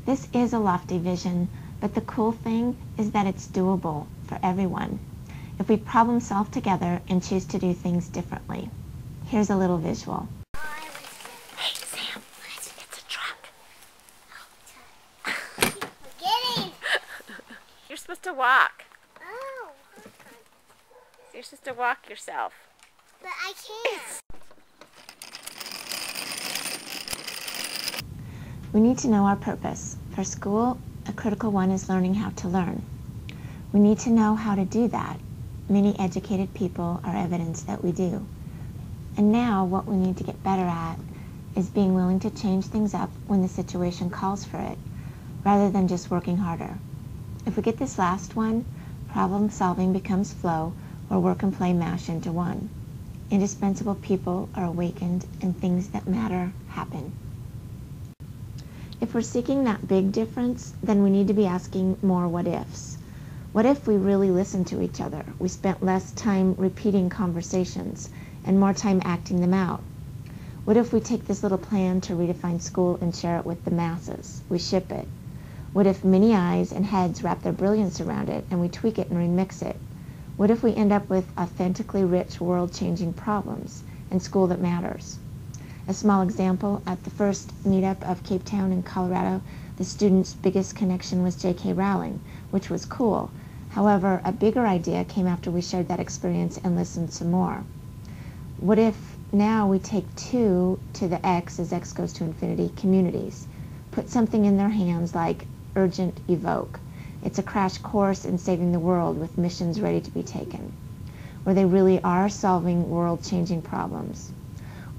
This is a lofty vision, but the cool thing is that it's doable for everyone if we problem solve together and choose to do things differently. Here's a little visual. Hey, Sam, it's a truck. We're getting. You're supposed to walk. Oh. You're supposed to walk yourself. But I can't. We need to know our purpose. For school, a critical one is learning how to learn. We need to know how to do that. Many educated people are evidence that we do. And now what we need to get better at is being willing to change things up when the situation calls for it, rather than just working harder. If we get this last one, problem solving becomes flow, where work and play mash into one. Indispensable people are awakened and things that matter happen. If we're seeking that big difference, then we need to be asking more what ifs. What if we really listened to each other? We spent less time repeating conversations and more time acting them out. What if we take this little plan to redefine school and share it with the masses? We ship it. What if many eyes and heads wrap their brilliance around it and we tweak it and remix it? What if we end up with authentically rich, world-changing problems and school that matters? A small example, at the first meetup of Cape Town in Colorado, the students' biggest connection was J.K. Rowling, which was cool. However, a bigger idea came after we shared that experience and listened some more. What if now we take 2 to the X, as X goes to infinity, communities, put something in their hands like Urgent Evoke. It's a crash course in saving the world with missions ready to be taken, where they really are solving world-changing problems.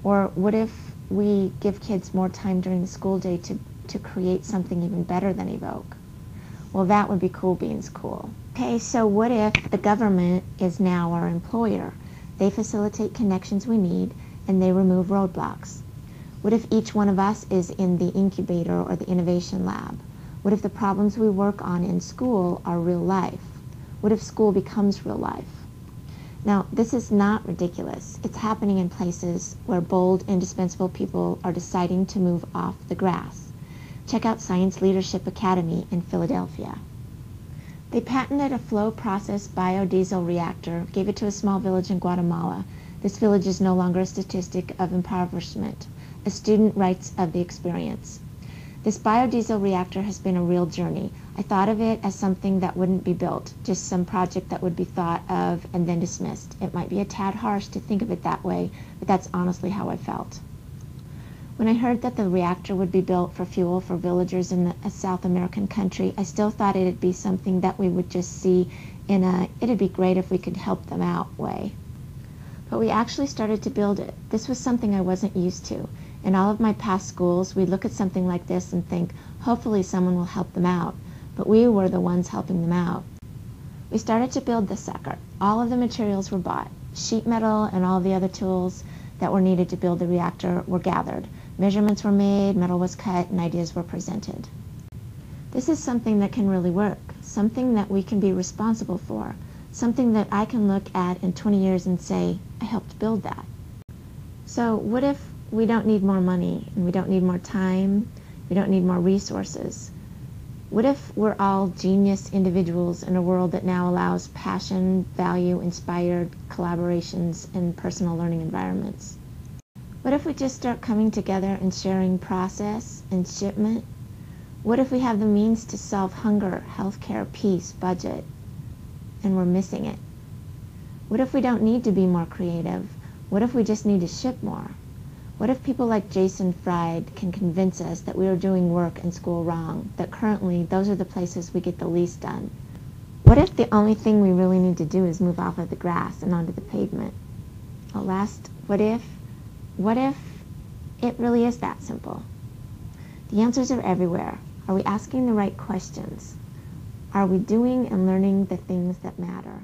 Or what if we give kids more time during the school day to create something even better than Evoke? Well, that would be cool beans cool. Okay, so what if the government is now our employer? They facilitate connections we need and they remove roadblocks. What if each one of us is in the incubator or the innovation lab? What if the problems we work on in school are real life? What if school becomes real life? Now, this is not ridiculous. It's happening in places where bold, indispensable people are deciding to move off the grass. Check out Science Leadership Academy in Philadelphia. They patented a flow process biodiesel reactor, gave it to a small village in Guatemala. This village is no longer a statistic of impoverishment. A student writes of the experience. This biodiesel reactor has been a real journey. I thought of it as something that wouldn't be built, just some project that would be thought of and then dismissed. It might be a tad harsh to think of it that way, but that's honestly how I felt. When I heard that the reactor would be built for fuel for villagers in a South American country, I still thought it'd be something that we would just see in it'd be great if we could help them out way. But we actually started to build it. This was something I wasn't used to. In all of my past schools, we'd look at something like this and think, hopefully someone will help them out. But we were the ones helping them out. We started to build this sucker. All of the materials were bought. Sheet metal and all the other tools that were needed to build the reactor were gathered. Measurements were made, metal was cut, and ideas were presented. This is something that can really work, something that we can be responsible for, something that I can look at in 20 years and say, I helped build that. So what if we don't need more money, and we don't need more time, we don't need more resources? What if we're all genius individuals in a world that now allows passion, value, inspired collaborations, and personal learning environments? What if we just start coming together and sharing process and shipment? What if we have the means to solve hunger, healthcare, peace, budget, and we're missing it? What if we don't need to be more creative? What if we just need to ship more? What if people like Jason Fried can convince us that we are doing work in school wrong, that currently those are the places we get the least done? What if the only thing we really need to do is move off of the grass and onto the pavement? A last what if it really is that simple? The answers are everywhere. Are we asking the right questions? Are we doing and learning the things that matter?